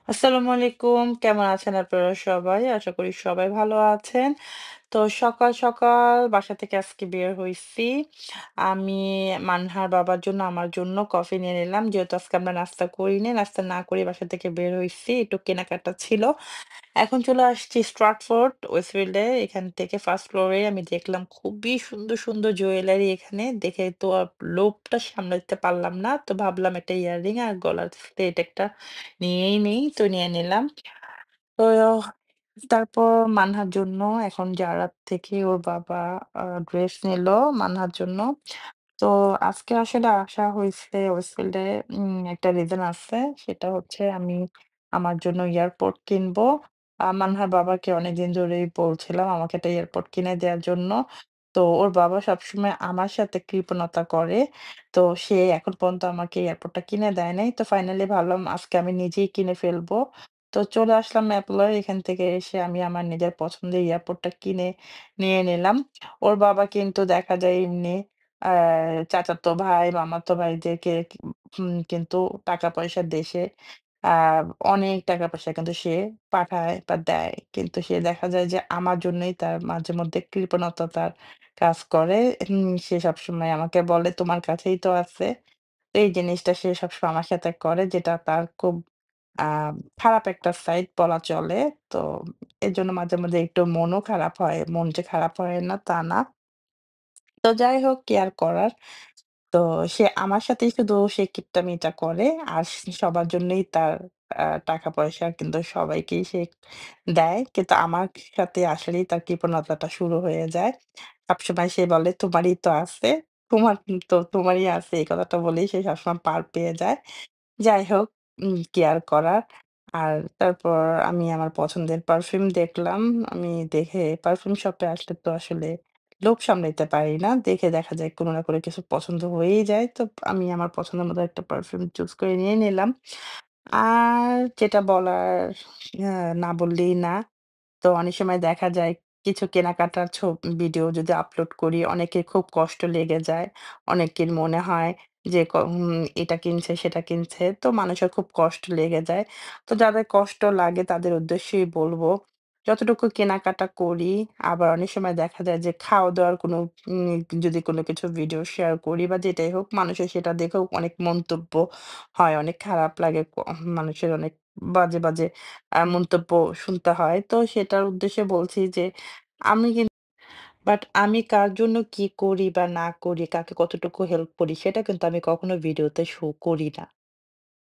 আসসালামু আলাইকুম। কেমন আছেন আপনারা সবাই? আশা করি সবাই ভালো আছেন। তো সকাল, সকাল বাসা থেকে আজকে বের হইছি। আমি মানহার বাবার জন্য, আমার জন্য কফি নিয়ে নিলাম। যেহেতু আজকে আমরা নাস্তা করিনি। নাস্তা না করে বাসা থেকে বের হইছি। একটু কেনাকাটা ছিল। এখন চলে আসছি স্ট্রাটফোর্ড, ওয়েস্টফিল্ডে। এখান থেকে ফার্স্ট ফ্লোরে আমি দেখলাম খুবই সুন্দর, সুন্দর জুয়েলারি এখানে। দেখে তো লোভটা সামলাতে পারলাম না। তো ভাবলাম একটা ইয়াররিং আর গলার সেট একটা নিয়েই নেই। তো নিয়ে নিলাম। তো তারপর মানহার জন্য এখন জারাত থেকে ওর বাবা ড্রেস নিলো মানহার জন্য। তো আজকে আসলে আসা হইছে ওয়েস্টফিল্ডে একটা রিজন আছে। সেটা হচ্ছে আমি আমার জন্য এয়ারপোর্ট কিনবো। মানহার বাবাকে অনেকদিন ধরেই বলছিলাম আমাকে একটা এয়ারপোর্ট কিনে দেয়ার জন্য। তো ওর বাবা সবসময় আমার সাথে কৃপণতা করে। তো সে এখন পর্যন্ত আমাকে এয়ারপোর্টটা কিনে দেয় নাই। তো ফাইনালি ভাবলাম আজকে আমি নিজেই কিনে ফেলবো। তো চলে আসলাম মেপলয়। এখান থেকে এসে আমি আমার নিজের পছন্দের এয়ারপোর্টটা কিনে নিয়ে নিলাম। ওর বাবা কিন্তু দেখা যায় এমনি আ চাচাতো ভাই, মামাতো ভাইদেরকে কিন্তু টাকা-পয়সা দেশে আ অনেক টাকা-পয়সা কিন্তু সে পাঠায় বা দেয়। কিন্তু সে দেখা যায় যে আমার জন্যই তার মাঝেমধ্যে কৃপণতা তার কাজ করে। সে সবসময় আমাকে বলে, "তোমার কাছেই তো আছে।" তো এই জিনিসটা সে সবসময় আমার সাথে করে যেটা তার খুব আ খারাপ একটা সাইড বলা চলে। তো এজন্য মাঝে, মাঝে একটু মনও খারাপ হয়। মন যে খারাপ হয় না তা না। তো যাই হোক কি আর করার। তো সে আমার সাথেই শুধু সে কিপটামিটা করে। আর সবার জন্যই তার টাকা-পয়সা কিন্তু সবাইকেই সে দেয়। কিন্তু আমার সাথে আসলেই তার কৃপণতাটা শুরু হয়ে যায়। সবসময় সে বলে, "তোমারই তো আছে। তোমারই আছে।" এই কথাটা বলেই সে সবসময় পার পেয়ে যায়। যাই হোক, কি আর করার। আর তারপর আমি আমার পছন্দের পারফিউম দেখলাম। আমি দেখে পারফিউম শপে আসলে তো আসলে লোভ সামলাইতে পারি না। দেখে দেখা যায় কোনো না কোনো কিছু পছন্দ হয়েই যায়। তো আমি আমার পছন্দের মতো একটা পারফিউম চুজ করে নিয়ে নিলাম। আর যেটা বলার আ না বললেই না। তো অনেক সময় দেখা যায় কিছু কেনাকাটার ভিডিও যদি আপলোড করি অনেকের খুব কষ্ট লেগে যায়। অনেকের মনে হয় যে এটা কিনছে, সেটা কিনছে। তো মানুষের খুব কষ্ট লেগে যায়। তো যাদের কষ্ট লাগে তাদের উদ্দেশ্যেই বলব, যতটুকু কেনাকাটা করি আবার অনেক সময় দেখা যায় যে খাওয়া-দাওয়ার কোনো যদি কোনো কিছু ভিডিও শেয়ার করি বা যেটাই হোক মানুষের সেটা দেখেও অনেক মন্তব্য হয়, অনেক খারাপ লাগে। মানুষের অনেক বাজে, বাজে মন্তব্য শুনতে হয়। তো সেটার উদ্দেশ্যে বলছি যে আমি বাট আমি কার জন্য কি করি বা না করি, কাকে কতটুকু হেল্প করি সেটা কিন্তু আমি কখনো ভিডিওতে শো করি না।